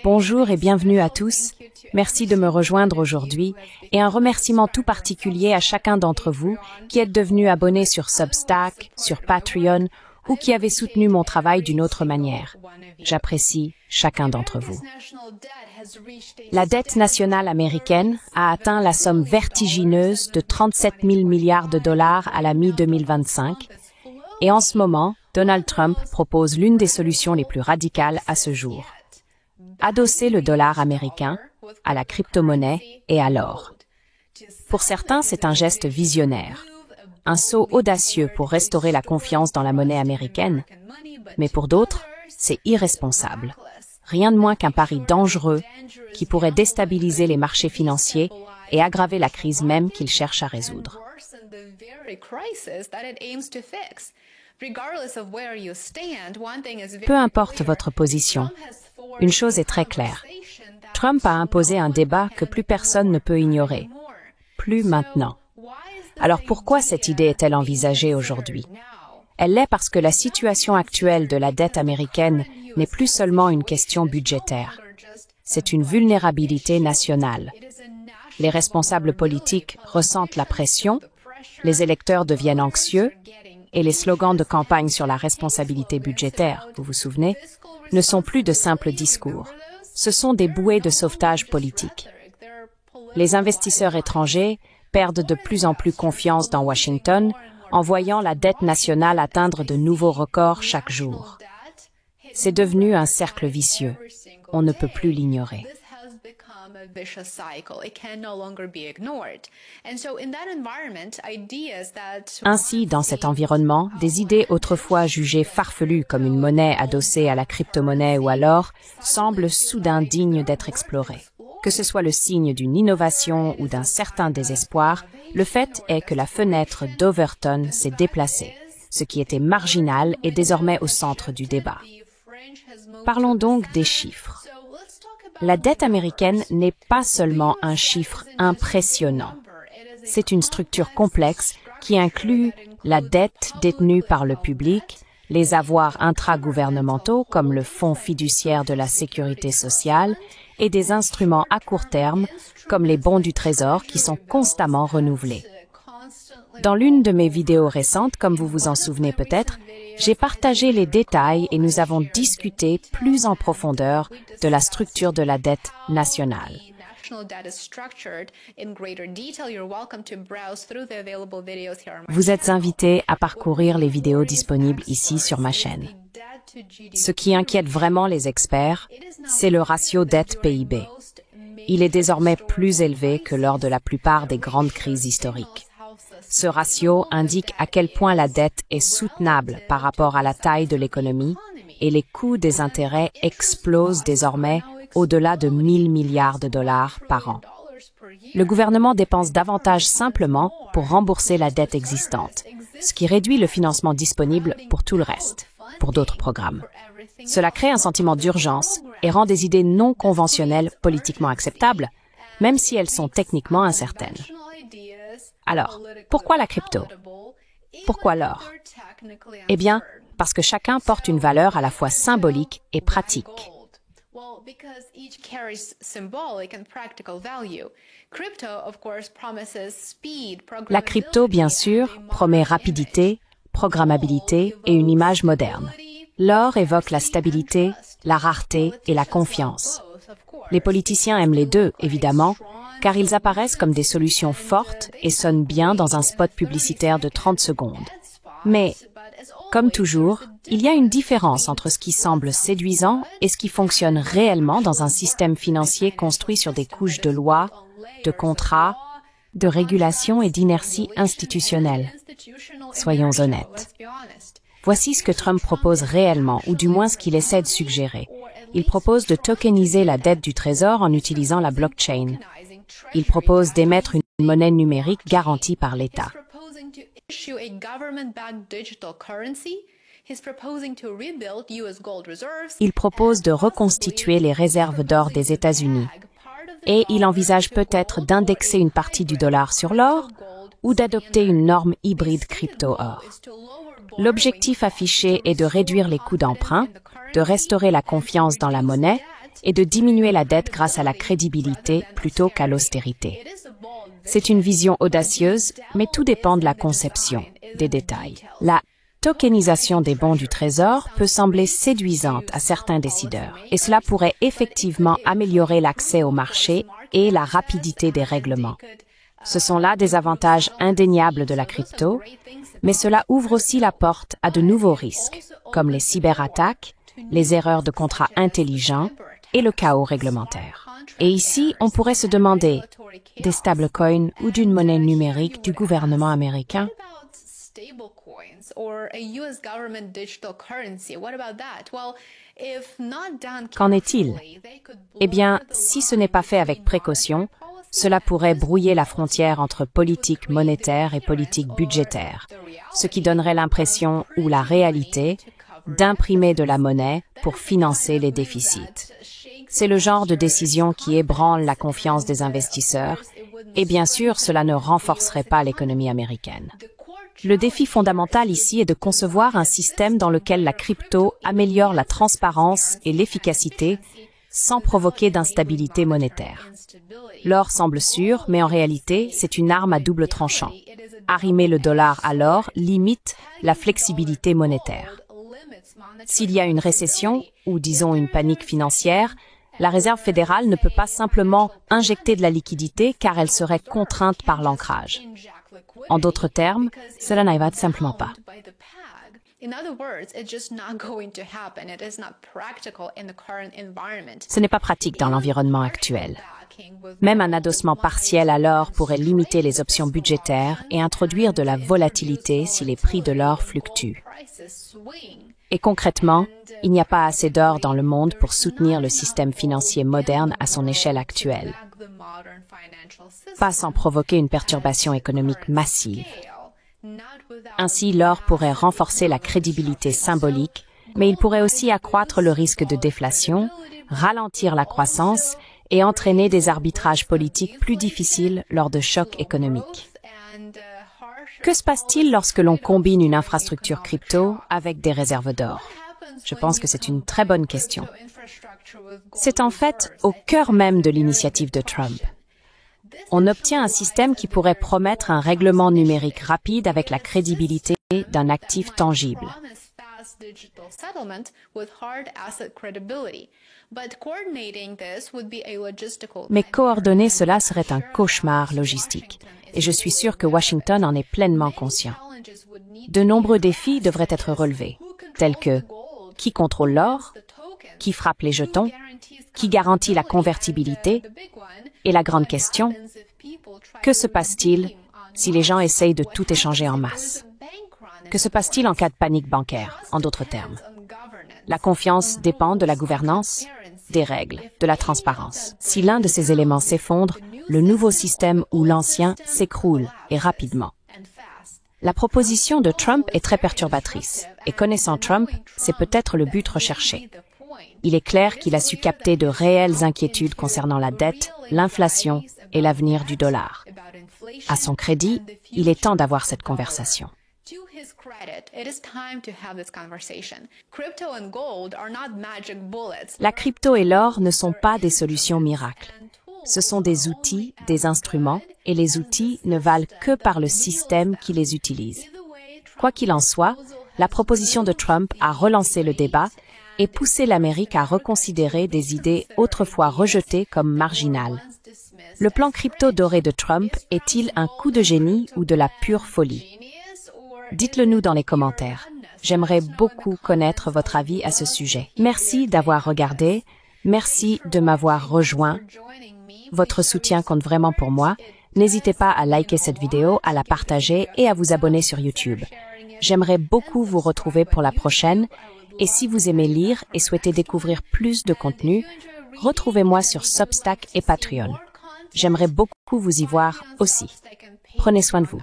Bonjour et bienvenue à tous. Merci de me rejoindre aujourd'hui et un remerciement tout particulier à chacun d'entre vous qui êtes devenus abonnés sur Substack, sur Patreon ou qui avez soutenu mon travail d'une autre manière. J'apprécie chacun d'entre vous. La dette nationale américaine a atteint la somme vertigineuse de 37 000 milliards de dollars à la mi-2025 et en ce moment, Donald Trump propose l'une des solutions les plus radicales à ce jour. Adosser le dollar américain à la crypto-monnaie et à l'or. Pour certains, c'est un geste visionnaire, un saut audacieux pour restaurer la confiance dans la monnaie américaine, mais pour d'autres, c'est irresponsable. Rien de moins qu'un pari dangereux qui pourrait déstabiliser les marchés financiers et aggraver la crise même qu'ils cherchent à résoudre. Peu importe votre position, une chose est très claire. Trump a imposé un débat que plus personne ne peut ignorer. Plus maintenant. Alors pourquoi cette idée est-elle envisagée aujourd'hui? Elle l'est parce que la situation actuelle de la dette américaine n'est plus seulement une question budgétaire. C'est une vulnérabilité nationale. Les responsables politiques ressentent la pression, les électeurs deviennent anxieux, et les slogans de campagne sur la responsabilité budgétaire, vous vous souvenez, ne sont plus de simples discours. Ce sont des bouées de sauvetage politique. Les investisseurs étrangers perdent de plus en plus confiance dans Washington en voyant la dette nationale atteindre de nouveaux records chaque jour. C'est devenu un cercle vicieux. On ne peut plus l'ignorer. Ainsi, dans cet environnement, des idées autrefois jugées farfelues comme une monnaie adossée à la crypto-monnaie ou à l'or semblent soudain dignes d'être explorées. Que ce soit le signe d'une innovation ou d'un certain désespoir, le fait est que la fenêtre d'Overton s'est déplacée. Ce qui était marginal est désormais au centre du débat. Parlons donc des chiffres. La dette américaine n'est pas seulement un chiffre impressionnant. C'est une structure complexe qui inclut la dette détenue par le public, les avoirs intragouvernementaux comme le Fonds fiduciaire de la sécurité sociale et des instruments à court terme comme les bons du Trésor qui sont constamment renouvelés. Dans l'une de mes vidéos récentes, comme vous vous en souvenez peut-être, j'ai partagé les détails et nous avons discuté plus en profondeur de la structure de la dette nationale. Vous êtes invités à parcourir les vidéos disponibles ici sur ma chaîne. Ce qui inquiète vraiment les experts, c'est le ratio dette-PIB. Il est désormais plus élevé que lors de la plupart des grandes crises historiques. Ce ratio indique à quel point la dette est soutenable par rapport à la taille de l'économie et les coûts des intérêts explosent désormais au-delà de 1 000 milliards de dollars par an. Le gouvernement dépense davantage simplement pour rembourser la dette existante, ce qui réduit le financement disponible pour tout le reste, pour d'autres programmes. Cela crée un sentiment d'urgence et rend des idées non conventionnelles politiquement acceptables, même si elles sont techniquement incertaines. Alors, pourquoi la crypto? Pourquoi l'or? Eh bien, parce que chacun porte une valeur à la fois symbolique et pratique. La crypto, bien sûr, promet rapidité, programmabilité et une image moderne. L'or évoque la stabilité, la rareté et la confiance. Les politiciens aiment les deux, évidemment, car ils apparaissent comme des solutions fortes et sonnent bien dans un spot publicitaire de 30 secondes. Mais, comme toujours, il y a une différence entre ce qui semble séduisant et ce qui fonctionne réellement dans un système financier construit sur des couches de lois, de contrats, de régulation et d'inertie institutionnelle. Soyons honnêtes. Voici ce que Trump propose réellement, ou du moins ce qu'il essaie de suggérer. Il propose de tokeniser la dette du Trésor en utilisant la blockchain. Il propose d'émettre une monnaie numérique garantie par l'État. Il propose de reconstituer les réserves d'or des États-Unis. Et il envisage peut-être d'indexer une partie du dollar sur l'or ou d'adopter une norme hybride crypto-or. L'objectif affiché est de réduire les coûts d'emprunt, de restaurer la confiance dans la monnaie et de diminuer la dette grâce à la crédibilité plutôt qu'à l'austérité. C'est une vision audacieuse, mais tout dépend de la conception, des détails. La tokenisation des bons du Trésor peut sembler séduisante à certains décideurs, et cela pourrait effectivement améliorer l'accès au marché et la rapidité des règlements. Ce sont là des avantages indéniables de la crypto, mais cela ouvre aussi la porte à de nouveaux risques, comme les cyberattaques, les erreurs de contrats intelligents et le chaos réglementaire. Et ici, on pourrait se demander, des stablecoins ou d'une monnaie numérique du gouvernement américain? Qu'en est-il? Eh bien, si ce n'est pas fait avec précaution, cela pourrait brouiller la frontière entre politique monétaire et politique budgétaire, ce qui donnerait l'impression, ou la réalité, d'imprimer de la monnaie pour financer les déficits. C'est le genre de décision qui ébranle la confiance des investisseurs, et bien sûr, cela ne renforcerait pas l'économie américaine. Le défi fondamental ici est de concevoir un système dans lequel la crypto améliore la transparence et l'efficacité sans provoquer d'instabilité monétaire. L'or semble sûr, mais en réalité, c'est une arme à double tranchant. Arrimer le dollar à l'or limite la flexibilité monétaire. S'il y a une récession, ou disons une panique financière, la Réserve fédérale ne peut pas simplement injecter de la liquidité car elle serait contrainte par l'ancrage. En d'autres termes, cela n'arrive simplement pas. Ce n'est pas pratique dans l'environnement actuel. Même un adossement partiel à l'or pourrait limiter les options budgétaires et introduire de la volatilité si les prix de l'or fluctuent. Et concrètement, il n'y a pas assez d'or dans le monde pour soutenir le système financier moderne à son échelle actuelle. Pas sans provoquer une perturbation économique massive. Ainsi, l'or pourrait renforcer la crédibilité symbolique, mais il pourrait aussi accroître le risque de déflation, ralentir la croissance et entraîner des arbitrages politiques plus difficiles lors de chocs économiques. Que se passe-t-il lorsque l'on combine une infrastructure crypto avec des réserves d'or? Je pense que c'est une très bonne question. C'est en fait au cœur même de l'initiative de Trump. On obtient un système qui pourrait promettre un règlement numérique rapide avec la crédibilité d'un actif tangible. Mais coordonner cela serait un cauchemar logistique, et je suis sûr que Washington en est pleinement conscient. De nombreux défis devraient être relevés, tels que qui contrôle l'or, qui frappe les jetons, qui garantit la convertibilité, et la grande question, que se passe-t-il si les gens essayent de tout échanger en masse? Que se passe-t-il en cas de panique bancaire, en d'autres termes? La confiance dépend de la gouvernance, des règles, de la transparence. Si l'un de ces éléments s'effondre, le nouveau système ou l'ancien s'écroule, et rapidement. La proposition de Trump est très perturbatrice, et connaissant Trump, c'est peut-être le but recherché. Il est clair qu'il a su capter de réelles inquiétudes concernant la dette, l'inflation et l'avenir du dollar. À son crédit, il est temps d'avoir cette conversation. La crypto et l'or ne sont pas des solutions miracles. Ce sont des outils, des instruments, et les outils ne valent que par le système qui les utilise. Quoi qu'il en soit, la proposition de Trump a relancé le débat et poussé l'Amérique à reconsidérer des idées autrefois rejetées comme marginales. Le plan crypto doré de Trump est-il un coup de génie ou de la pure folie? Dites-le nous dans les commentaires. J'aimerais beaucoup connaître votre avis à ce sujet. Merci d'avoir regardé. Merci de m'avoir rejoint. Votre soutien compte vraiment pour moi. N'hésitez pas à liker cette vidéo, à la partager et à vous abonner sur YouTube. J'aimerais beaucoup vous retrouver pour la prochaine. Et si vous aimez lire et souhaitez découvrir plus de contenu, retrouvez-moi sur Substack et Patreon. J'aimerais beaucoup vous y voir aussi. Prenez soin de vous.